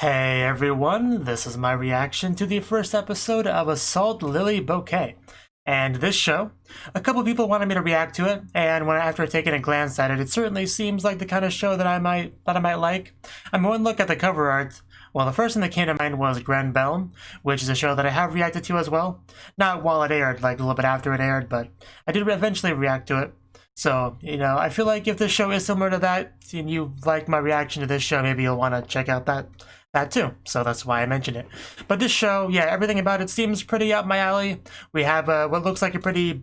Hey everyone, this is my reaction to the first episode of Assault Lily Bouquet. And this show, a couple people wanted me to react to it, and after taking a glance at it, it certainly seems like the kind of show that I might like. I mean, one look at the cover art. Well, the first thing that came to mind was Grand Bell, which is a show that I have reacted to as well. Not while it aired, like a little bit after it aired, but I did eventually react to it. So, you know, I feel like if this show is similar to that, and you like my reaction to this show, maybe you'll want to check out that too. So that's why I mentioned it. But this show, yeah, everything about it seems pretty up my alley. We have what looks like a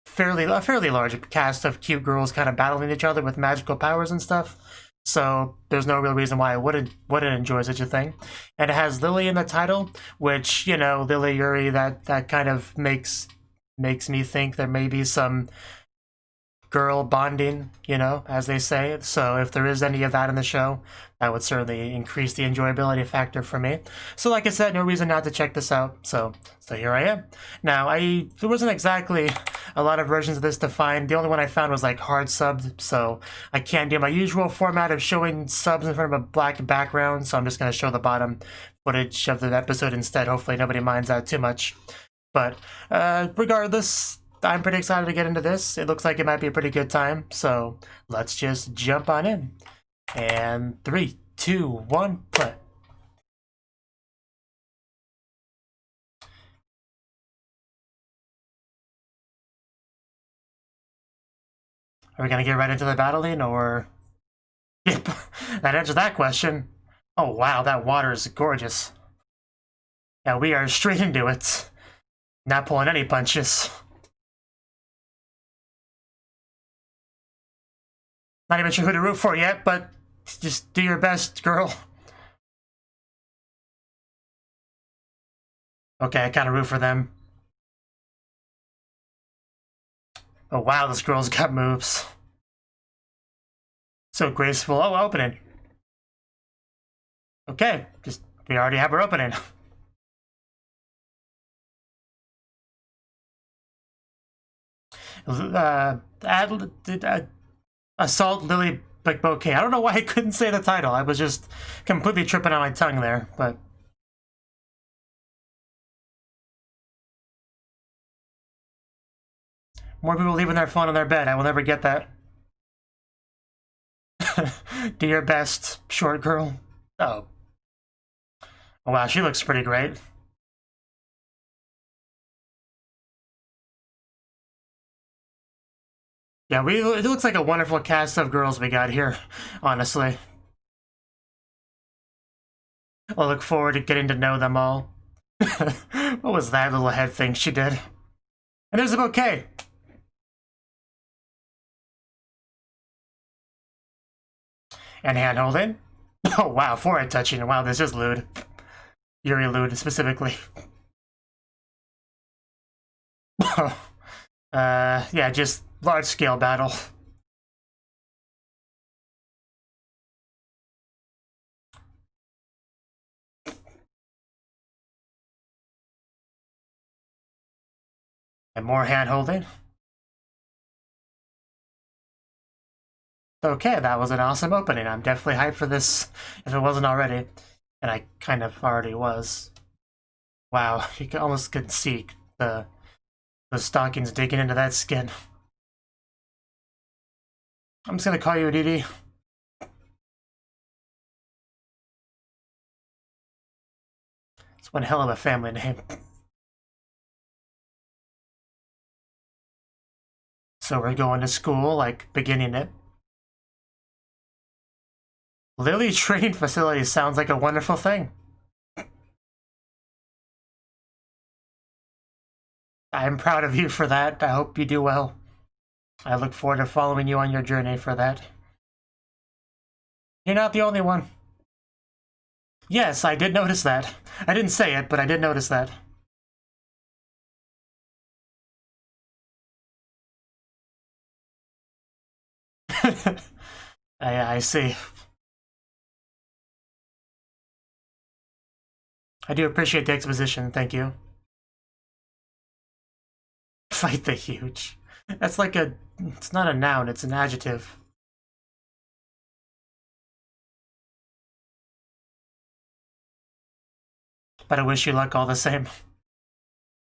fairly large cast of cute girls kind of battling each other with magical powers and stuff. So there's no real reason why I wouldn't enjoy such a thing. And it has Lily in the title, which, you know, Lily Yuri, that kind of makes me think there may be some girl bonding, you know, as they say. So if there is any of that in the show, that would certainly increase the enjoyability factor for me. So like I said, no reason not to check this out. So here I am. Now, there wasn't exactly a lot of versions of this to find. The only one I found was like hard subbed, so I can't do my usual format of showing subs in front of a black background, so I'm just going to show the bottom footage of the episode instead. Hopefully nobody minds that too much. But regardless, I'm pretty excited to get into this. It looks like it might be a pretty good time, so let's just jump on in. And 3, 2, 1, play. Are we gonna get right into the battling, or? Yep, that answers that question. Oh wow, that water is gorgeous. Yeah, we are straight into it. Not pulling any punches. Not even sure who to root for yet, but just do your best, girl. Okay, I kind of root for them. Oh wow, this girl's got moves. So graceful. Oh, opening. Okay, we already have her opening. Assault Lily Bouquet. I don't know why I couldn't say the title. I was just completely tripping on my tongue there, but more people leaving their phone on their bed. I will never get that. Do your best, short girl. Oh. Oh wow, she looks pretty great. Yeah, it looks like a wonderful cast of girls we got here, honestly. I look forward to getting to know them all. What was that little head thing she did? And there's a bouquet! And hand holding. Oh wow, forehead touching. Wow, this is lewd. Yuri lewd, specifically. Yeah, just large-scale battle. And more hand-holding. Okay, that was an awesome opening. I'm definitely hyped for this, if it wasn't already. And I kind of already was. Wow, you almost could see the stockings digging into that skin. I'm just gonna call you Didi. It's one hell of a family name. So we're going to school, like, beginning it. Lily training facility sounds like a wonderful thing. I'm proud of you for that. I hope you do well. I look forward to following you on your journey for that. You're not the only one. Yes, I did notice that. I didn't say it, but I did notice that. I see. I do appreciate the exposition, thank you. Fight the huge. That's like it's not a noun, it's an adjective. But I wish you luck all the same.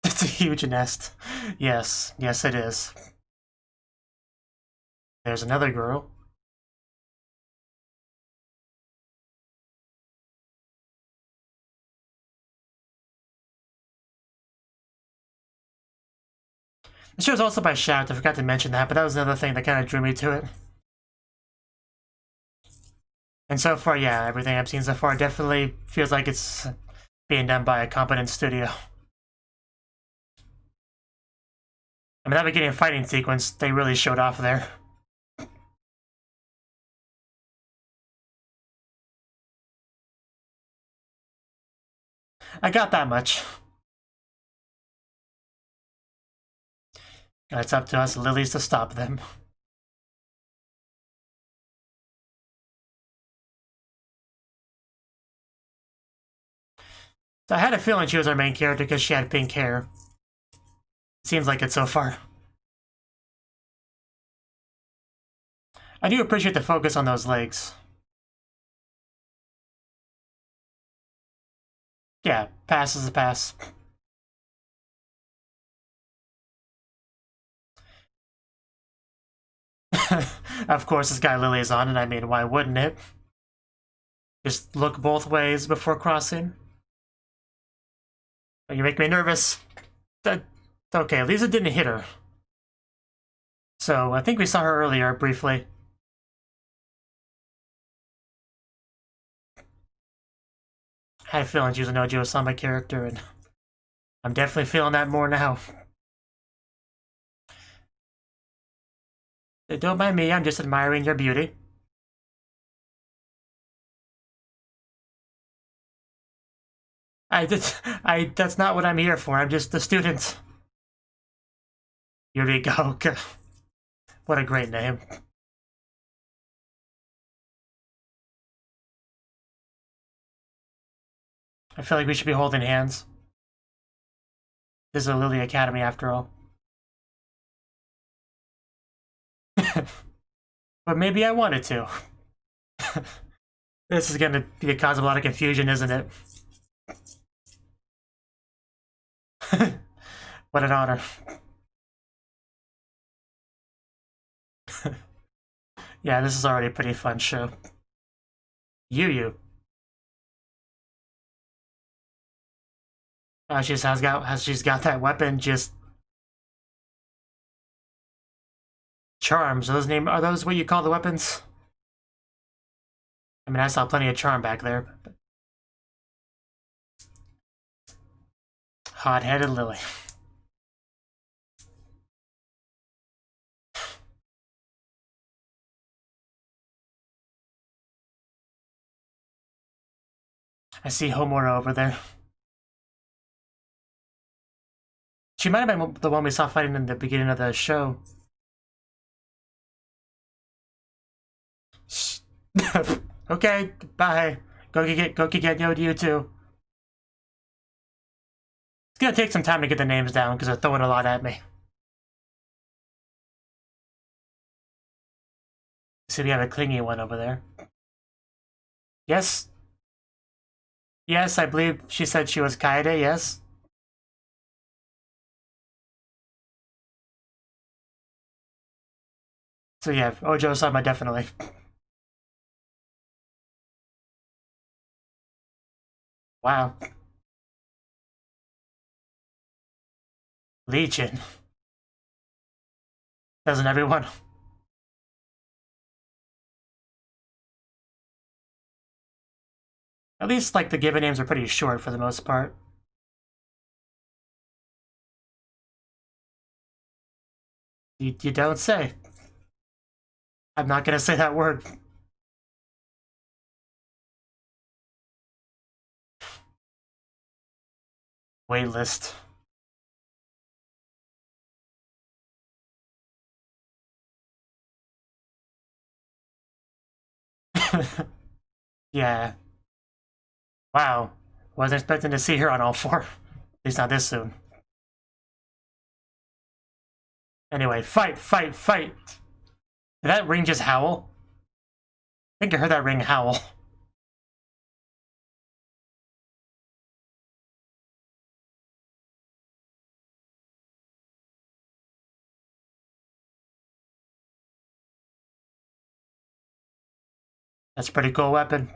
It's a huge nest. Yes, yes it is. There's another girl. The show's also by Shaft, I forgot to mention that, but that was another thing that kind of drew me to it. And so far, yeah, everything I've seen so far definitely feels like it's being done by a competent studio. I mean, that beginning fighting sequence, they really showed off there. I got that much. It's up to us lilies to stop them. So I had a feeling she was our main character because she had pink hair. Seems like it so far. I do appreciate the focus on those legs. Yeah, pass is a pass. Of course, this guy Lily is on, and I mean, why wouldn't it? Just look both ways before crossing. You make me nervous. Okay, Lisa didn't hit her. So, I think we saw her earlier, briefly. I had a feeling she was an Ojo-sama character, and I'm definitely feeling that more now. Don't mind me, I'm just admiring your beauty. That's not what I'm here for, I'm just a student. Yuriko. What a great name. I feel like we should be holding hands. This is a Lily Academy after all. But maybe I wanted to. This is gonna be a cause of a lot of confusion, isn't it? What an honor. Yeah, this is already a pretty fun show. Yu. She's got that weapon, just charms. Are those what you call the weapons? I mean, I saw plenty of charm back there. Hot-headed Lily. I see Homura over there. She might have been the one we saw fighting in the beginning of the show. Okay, bye. Go get you too. It's gonna take some time to get the names down because they're throwing a lot at me. So we have a clingy one over there. Yes. Yes, I believe she said she was Kaede, yes. So yeah, Ojo-sama definitely. Wow. Legion. Doesn't everyone? At least, like, the given names are pretty short for the most part. You don't say. I'm not gonna say that word. Waitlist. Yeah. Wow. Wasn't expecting to see her on all four. At least not this soon. Anyway, fight! Did that ring just howl? I think I heard that ring howl. That's a pretty cool weapon.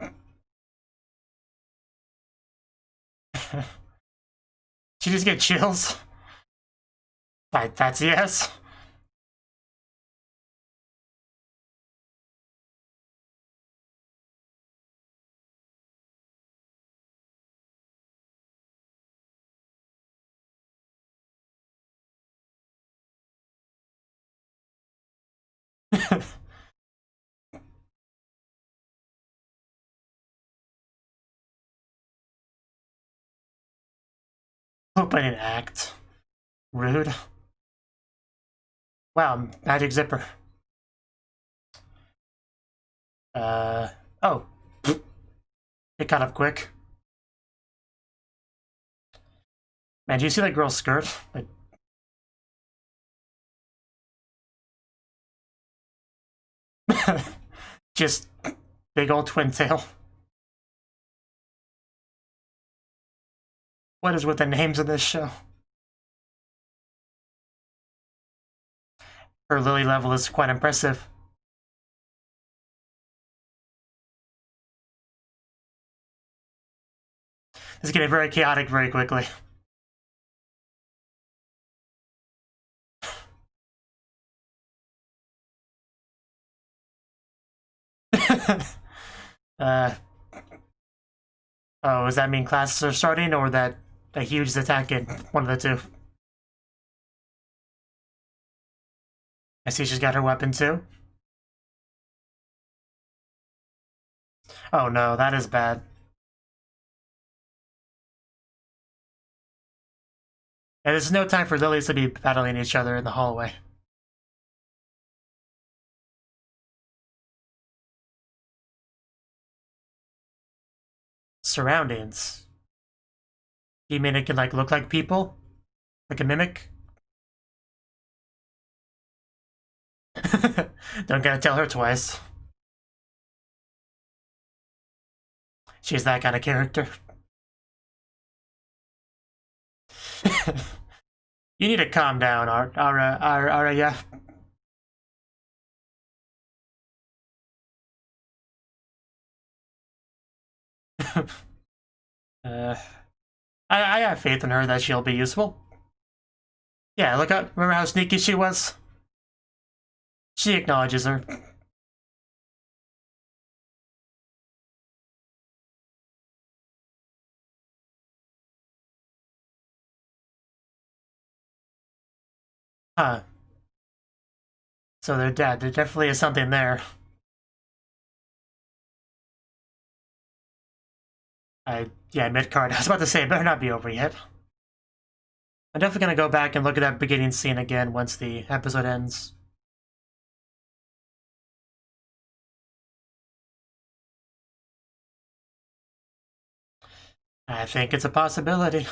She just get chills? That's yes. Opening act. Rude. Wow, magic zipper. Oh. It got up quick. Man, do you see that girl's skirt? Like... Just big old twin tail. What is with the names of this show? Her Lily level is quite impressive. It's getting very chaotic very quickly. Oh, does that mean classes are starting, or that a huge is attacking? One of the two. I see she's got her weapon too. Oh no, that is bad. And there's no time for lilies to be battling each other in the hallway. Surroundings. You mean it can like look like people? Like a mimic? Don't gotta tell her twice. She's that kind of character. You need to calm down, Arya. I have faith in her that she'll be useful. Yeah, look up. Remember how sneaky she was? She acknowledges her. Huh. So they're dead. There definitely is something there. Yeah, mid-card. I was about to say, it better not be over yet. I'm definitely gonna go back and look at that beginning scene again once the episode ends. I think it's a possibility.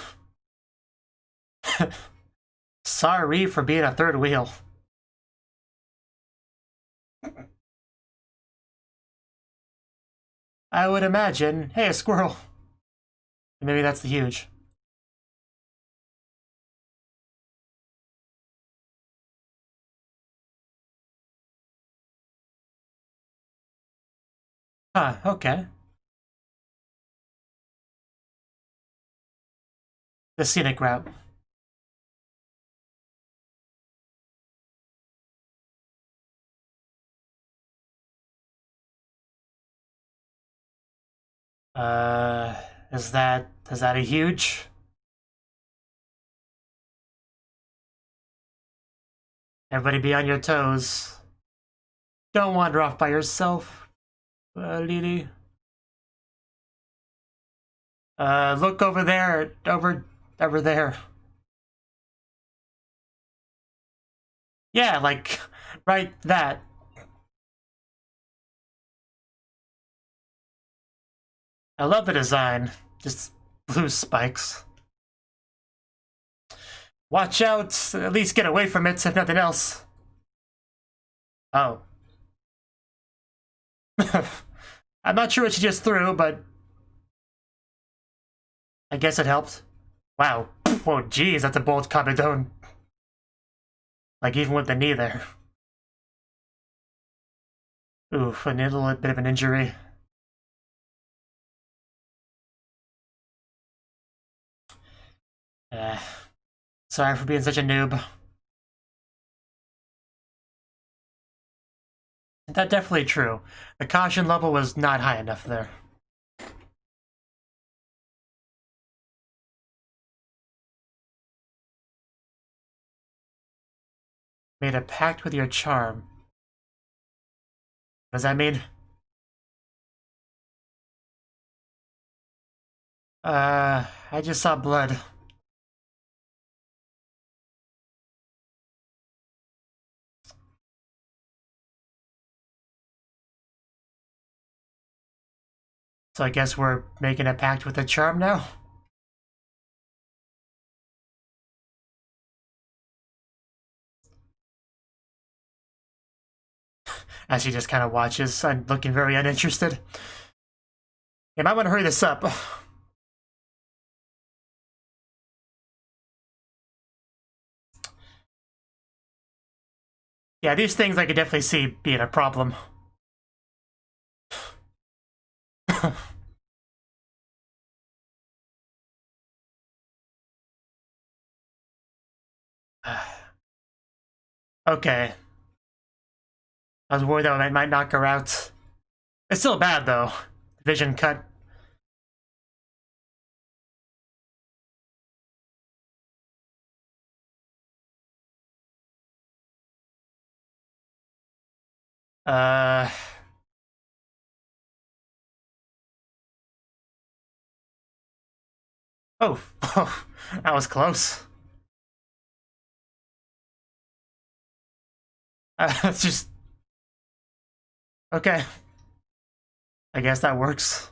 Sorry for being a third wheel. I would imagine. Hey, a squirrel. Maybe that's the huge. Huh, okay. The scenic route. Is that a huge? Everybody be on your toes. Don't wander off by yourself, Lily. Look over there, over there. Yeah, like, right that. I love the design. Just blue spikes. Watch out! At least get away from it, if nothing else. Oh. I'm not sure what she just threw, but I guess it helped. Wow. Whoa, geez, that's a bold kabedon. Like, even with the knee there. Oof, a little bit of an injury. Sorry for being such a noob. That's definitely true. The caution level was not high enough there. Made a pact with your charm. What does that mean? I just saw blood. So I guess we're making a pact with the charm now? As he just kind of watches, I'm looking very uninterested. You might want to hurry this up. Yeah, these things I could definitely see being a problem. Okay. I was worried that I might knock her out. It's still bad, though. Vision cut. Uh... Oh, that was close. It's just... Okay. I guess that works.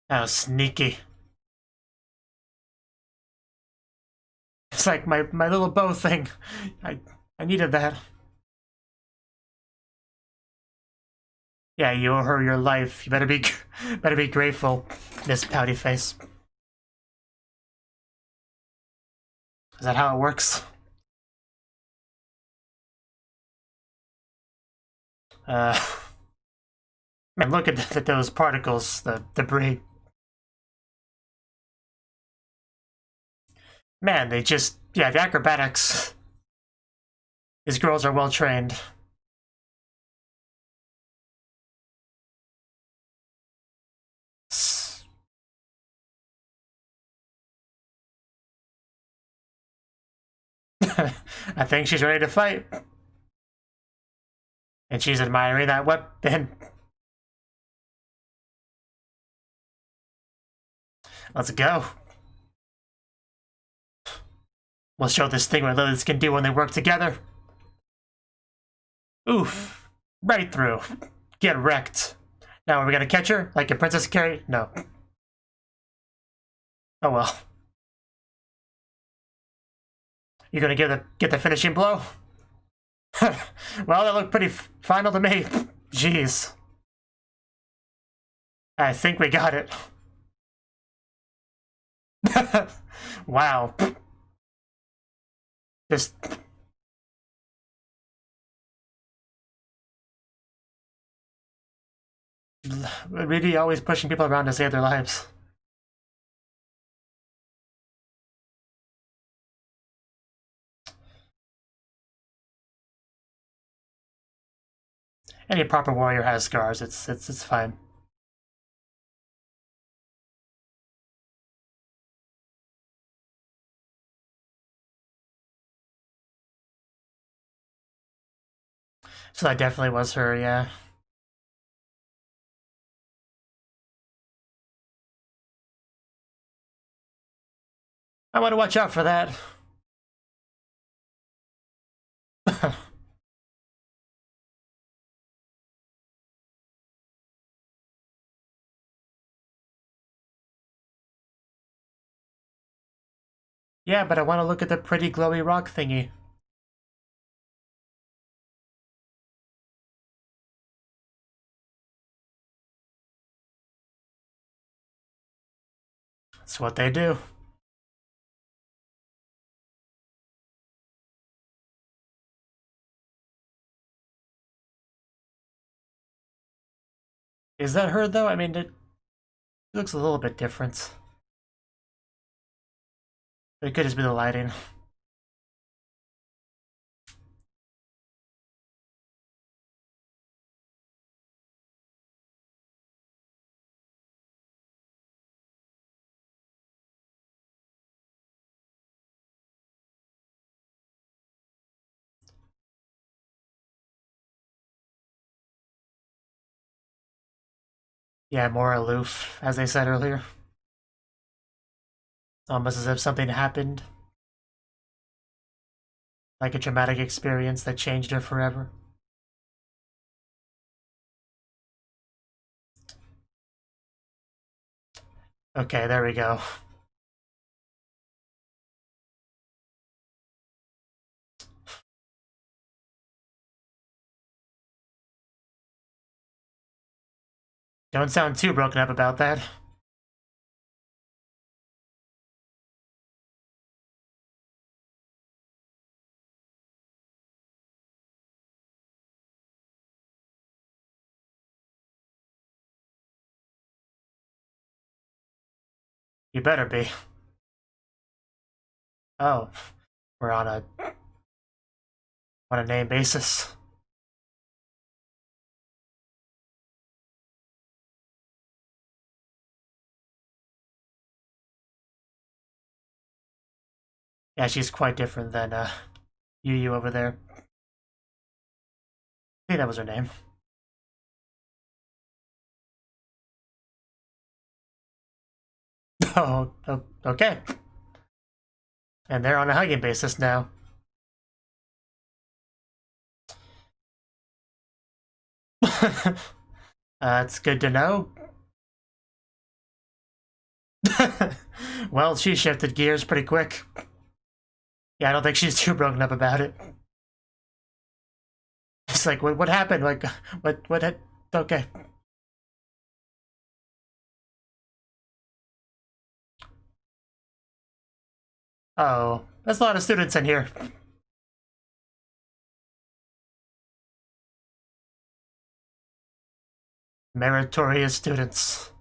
That was sneaky. It's like my little bow thing. I needed that. Yeah, you owe her your life. You better be grateful, Miss Pouty Face. Is that how it works? Man, look at those particles, the debris. Man, they just, yeah, the acrobatics. These girls are well trained. I think she's ready to fight. And she's admiring that weapon. Let's go. We'll show this thing what lilies can do when they work together. Oof. Right through. Get wrecked. Now, are we gonna catch her? Like a Princess Carrie? No. Oh well. You gonna get the finishing blow? Well, that looked pretty final to me. Jeez. I think we got it. Wow. Just... really always pushing people around to save their lives. Any proper warrior has scars. It's fine. So that definitely was her, yeah. I want to watch out for that. Yeah, but I want to look at the pretty glowy rock thingy. That's what they do. Is that her, though? I mean, it looks a little bit different. It could just be the lighting. Yeah, more aloof, as I said earlier. Almost as if something happened. Like a traumatic experience that changed her forever. Okay, there we go. Don't sound too broken up about that. You better be. Oh, we're on a name basis. Yeah, she's quite different than Yu over there. I think that was her name. Oh, okay. And they're on a hugging basis now. It's good to know. Well, she shifted gears pretty quick. Yeah, I don't think she's too broken up about it. It's like, what happened? Like, what, okay. Oh, there's a lot of students in here. Meritorious students.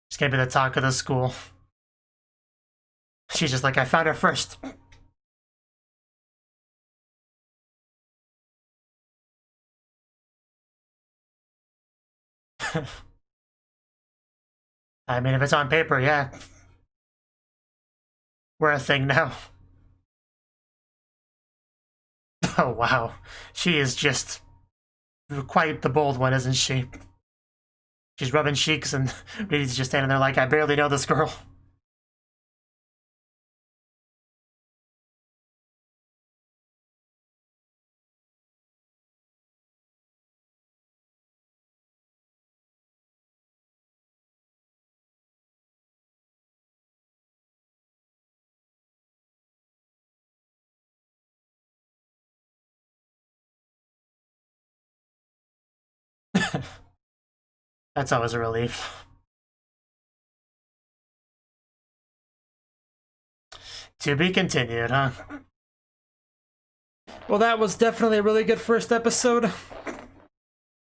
She's gonna be the talk of the school. She's just like, I found her first. I mean, if it's on paper, yeah. We're a thing now. Oh, wow. She is just quite the bold one, isn't she? She's rubbing cheeks and Reed's just standing there like, I barely know this girl. That's always a relief. To be continued, huh? Well, that was definitely a really good first episode.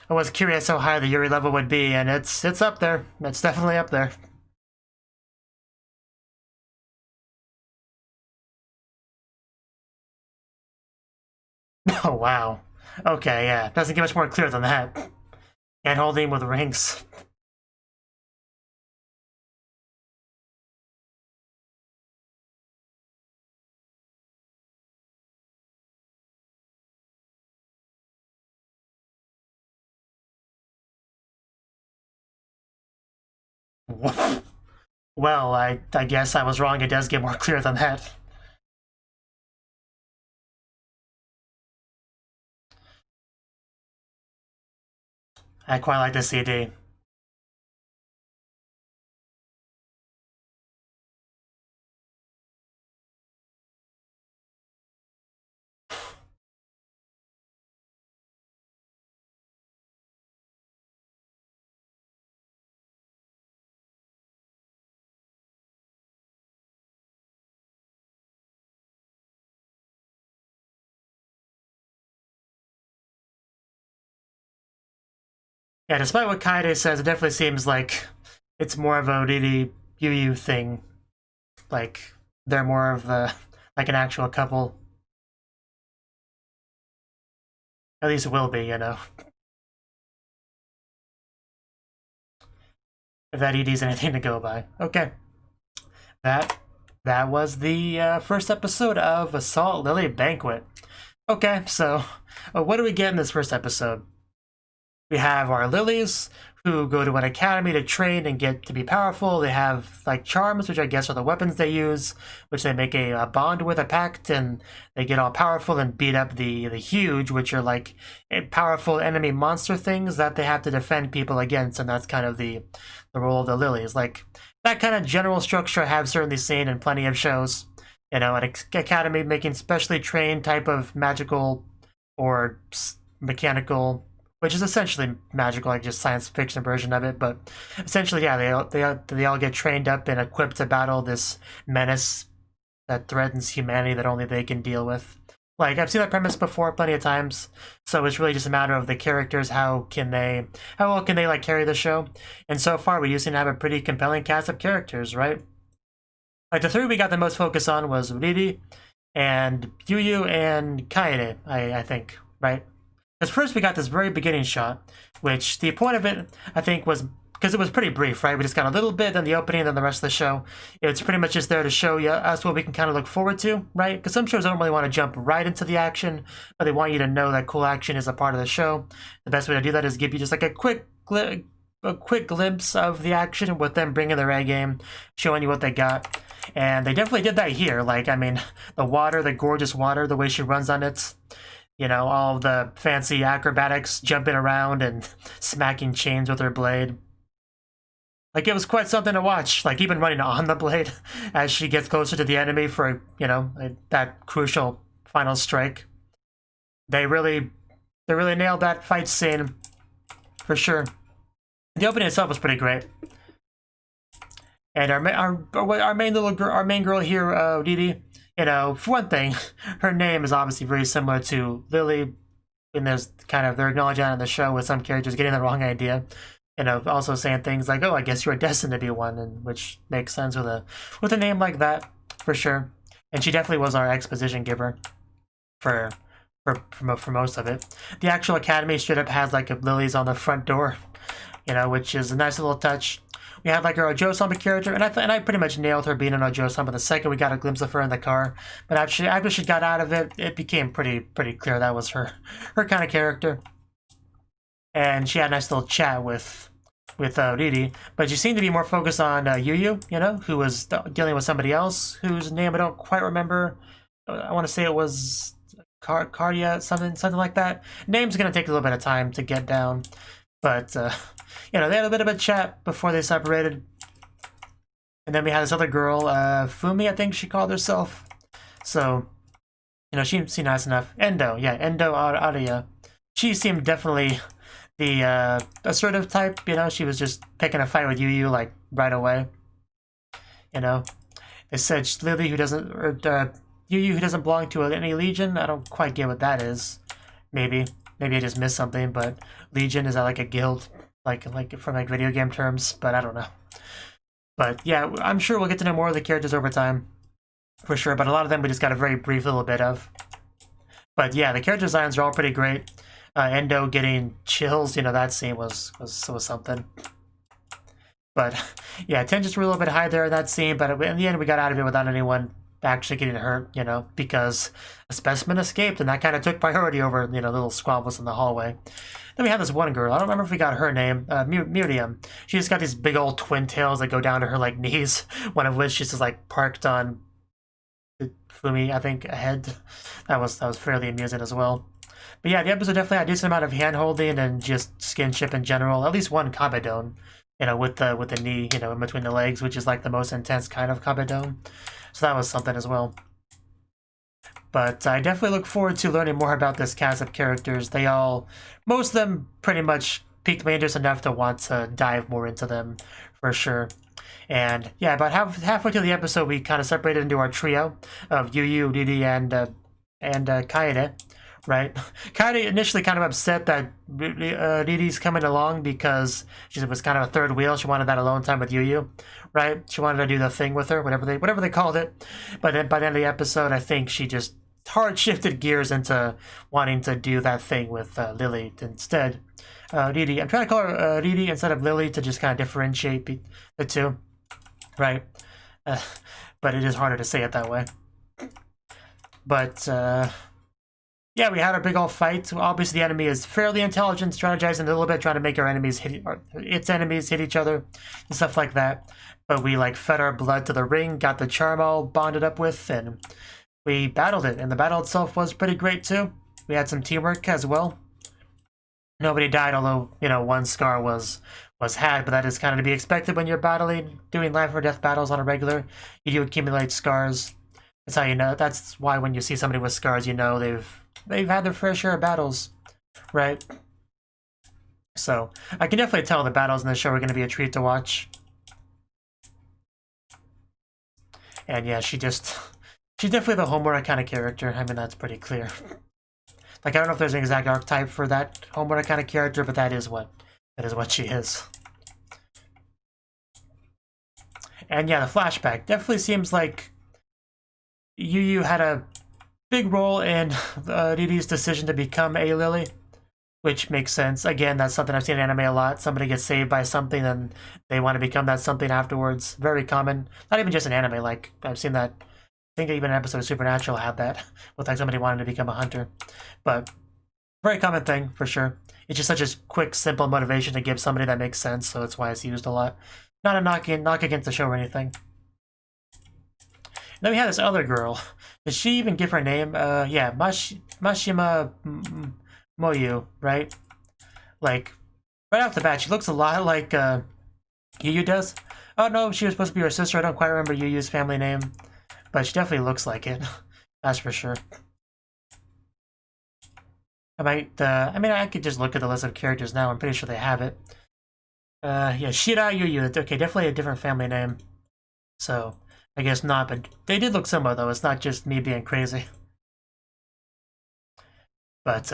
I was curious how high the Yuri level would be, and it's up there. It's definitely up there. Oh, wow. Okay, yeah. Doesn't get much more clear than that. And holding with rings. Well, I guess I was wrong. It does get more clear than that. I quite like the CD. Yeah, despite what Kaede says, it definitely seems like it's more of a really Yu thing. Like, they're more of like an actual couple. At least it will be, you know. If that ED's anything to go by. Okay. That was the first episode of Assault Lily Banquet. Okay, so what do we get in this first episode? We have our lilies who go to an academy to train and get to be powerful. They have like charms, which I guess are the weapons they use, which they make a bond with, a pact, and they get all powerful and beat up the huge, which are like powerful enemy monster things that they have to defend people against, and that's kind of the role of the lilies. Like that kind of general structure I have certainly seen in plenty of shows. You know, an academy making specially trained type of magical or mechanical, which is essentially magical, like just science fiction version of it. But essentially, yeah, they all get trained up and equipped to battle this menace that threatens humanity that only they can deal with. Like, I've seen that premise before plenty of times, so it's really just a matter of the characters, how well can they like carry the show? And so far, we used to have a pretty compelling cast of characters, right? Like, the three we got the most focus on was Riri, and Yu and Kaede, I think, right? Because first we got this very beginning shot, which the point of it, I think, was because it was pretty brief, right? We just got a little bit in the opening and then the rest of the show. It's pretty much just there to show you us what we can kind of look forward to, right? Because some shows don't really want to jump right into the action, but they want you to know that cool action is a part of the show. The best way to do that is give you just like a quick glimpse of the action with them bringing their A game, showing you what they got. And they definitely did that here. Like, I mean, the water, the gorgeous water, the way she runs on it. You know, all the fancy acrobatics, jumping around and smacking chains with her blade. Like, it was quite something to watch. Like, even running on the blade as she gets closer to the enemy for, you know, that crucial final strike. They really nailed that fight scene, for sure. The opening itself was pretty great. And our main girl here, Riri, you know, for one thing, her name is obviously very similar to Lily, and there's kind of, they're acknowledging that in the show with some characters getting the wrong idea. You know, also saying things like, "Oh, I guess you are destined to be one," and which makes sense with a name like that, for sure. And she definitely was our exposition giver for most of it. The actual academy straight up has like lilies on the front door, you know, which is a nice little touch. We had like our Ojo-sama character, and I pretty much nailed her being an Ojo-sama the second we got a glimpse of her in the car. But after she got out of it, it became pretty clear that was her kind of character. And she had a nice little chat with Riri, but she seemed to be more focused on Yu, you know, who was dealing with somebody else whose name I don't quite remember. I want to say it was Cardia, something like that. Name's gonna take a little bit of time to get down, but you know, they had a bit of a chat before they separated. And then we had this other girl, Fumi, I think she called herself. So, you know, she seemed nice enough. Endo Arya. She seemed definitely the assertive type, you know. She was just picking a fight with Yu like right away. You know, they said Lily who doesn't, or Yu who doesn't belong to any legion. I don't quite get what that is. Maybe I just missed something. But legion, is that like a guild, like from like video game terms? But I don't know. But yeah, I'm sure we'll get to know more of the characters over time, for sure. But a lot of them we just got a very brief little bit of. But yeah, the character designs are all pretty great. Endo getting chills, you know, that scene was something. But yeah, tensions were a little bit high there in that scene, but in the end we got out of it without anyone actually getting hurt, you know, because a specimen escaped, and that kind of took priority over, you know, little squabbles in the hallway. Then we had this one girl, I don't remember if we got her name, Miriam. She just got these big old twin tails that go down to her like knees, one of which just is like parked on Fumi, I think, ahead. That was fairly amusing as well. But yeah, the episode definitely had a decent amount of hand-holding and just skinship in general. At least one kabedon, you know, with the knee, you know, in between the legs, which is like the most intense kind of kabedon. So that was something as well. But I definitely look forward to learning more about this cast of characters. Most of them pretty much piqued my interest enough to want to dive more into them, for sure. And yeah, about halfway through the episode, we kind of separated into our trio of Yu, Riri, and Kaede. right? Kaede initially kind of upset that Ridi's coming along because she was kind of a third wheel. She wanted that alone time with Yuyu, right? She wanted to do the thing with her, whatever they called it. But then by the end of the episode, I think she just hard shifted gears into wanting to do that thing with Lily instead. Riri, I'm trying to call her Riri instead of Lily to just kind of differentiate the two, right? But it is harder to say it that way. But yeah, we had our big old fight. Obviously, the enemy is fairly intelligent, strategizing a little bit, trying to make its enemies hit each other and stuff like that. But we like fed our blood to the ring, got the charm all bonded up with, and we battled it. And the battle itself was pretty great too. We had some teamwork as well. Nobody died, although one scar was had, but that is kind of to be expected when you're battling, doing life or death battles on a regular. You do accumulate scars. That's how you know. That's why when you see somebody with scars, you know they've had their fair share of battles, right? So I can definitely tell the battles in this show are going to be a treat to watch. And yeah, she's definitely the Homura kind of character. I mean, that's pretty clear. Like, I don't know if there's an exact archetype for that Homura kind of character, but that is what she is. And yeah, the flashback definitely seems like Yuyu had a big role in Riri's decision to become a Lily, which makes sense. Again, that's something I've seen in anime a lot. Somebody gets saved by something and they want to become that something afterwards. Very common. Not even just in anime, like I've seen that. I think even an episode of Supernatural had that, with like somebody wanting to become a hunter. But very common thing, for sure. It's just such a quick, simple motivation to give somebody that makes sense, so that's why it's used a lot. Not a knock against the show or anything. Then we had this other girl. Did she even give her name? Yeah, Mashima Moyu, right? Like, right off the bat, she looks a lot like Yuyu does. Oh no, she was supposed to be her sister. I don't quite remember Yuyu's family name. But she definitely looks like it. That's for sure. I might, I mean, I could just look at the list of characters now. I'm pretty sure they have it. Yeah, Shira Yuyu. Okay, definitely a different family name. So, I guess not, but they did look similar, though. It's not just me being crazy. But,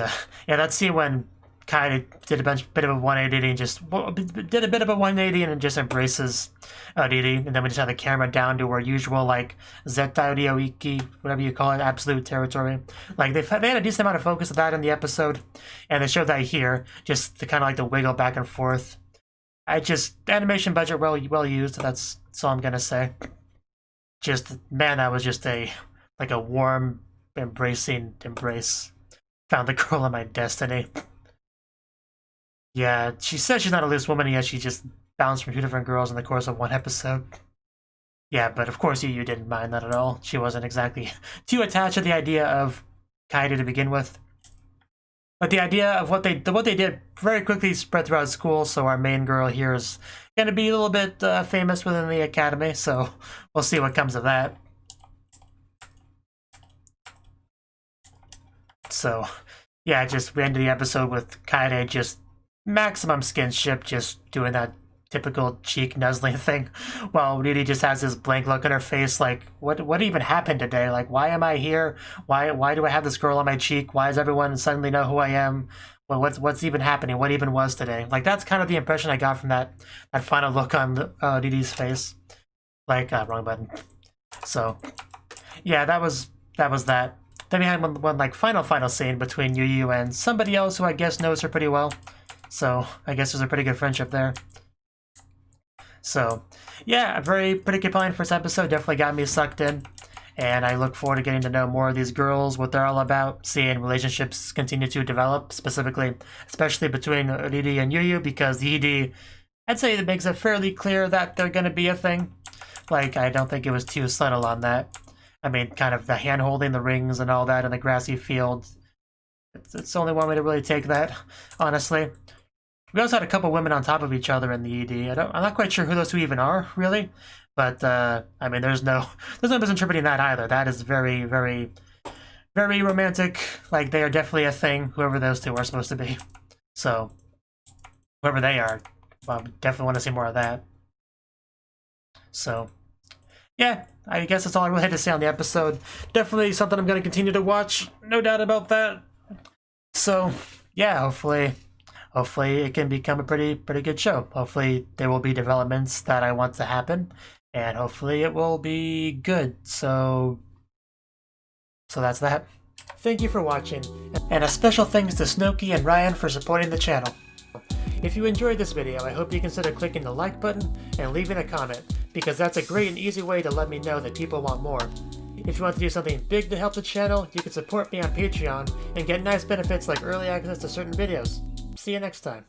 yeah, that scene when Kai did a bit of a 180 and just did a bit of a 180 and just embraces Riri, and then we just have the camera down to our usual like Zeta Ryoiki, whatever you call it, absolute territory. Like they had a decent amount of focus of that in the episode, and they showed that here, just to kind of like the wiggle back and forth. Animation budget well used. That's all I'm gonna say. Just man, that was just a warm, embracing embrace. Found the girl of my destiny. Yeah, she says she's not a loose woman, and yet she just bounced from two different girls in the course of one episode. Yeah, but of course you didn't mind that at all. She wasn't exactly too attached to the idea of Kaede to begin with. But the idea of what they did very quickly spread throughout school, so our main girl here is going to be a little bit famous within the academy, so we'll see what comes of that. So, yeah, we ended the episode with Kaede just maximum skinship, just doing that typical cheek nuzzling thing, while Riri just has this blank look on her face, like, what even happened today? Like, why am I here? Why do I have this girl on my cheek? Why does everyone suddenly know who I am? Well, what's even happening? What even was today? Like, that's kind of the impression I got from that final look on Riri's face. Like, wrong button. So, yeah, that was that. Then we had one like final scene between Yuyu and somebody else who I guess knows her pretty well. So I guess there's a pretty good friendship there. So yeah, pretty compelling first episode. Definitely got me sucked in, and I look forward to getting to know more of these girls, what they're all about, seeing relationships continue to develop, especially between Riri and Yuyu, because the ED, I'd say it makes it fairly clear that they're going to be a thing. Like, I don't think it was too subtle on that. I mean, kind of the hand-holding, the rings and all that in the grassy field. It's only one way to really take that, honestly. We also had a couple women on top of each other in the ED. I'm not quite sure who those two even are, really. But, I mean, there's no misinterpreting that either. That is very, very, very romantic. Like, they are definitely a thing, whoever those two are supposed to be. So, whoever they are, well, definitely want to see more of that. So, yeah, I guess that's all I really had to say on the episode. Definitely something I'm going to continue to watch, no doubt about that. So yeah, hopefully it can become a pretty good show. Hopefully there will be developments that I want to happen, and hopefully it will be good. So that's that. Thank you for watching, and a special thanks to Cnouki and Ryan for supporting the channel. If you enjoyed this video, I hope you consider clicking the like button and leaving a comment, because that's a great and easy way to let me know that people want more. If you want to do something big to help the channel, you can support me on Patreon and get nice benefits like early access to certain videos. See you next time.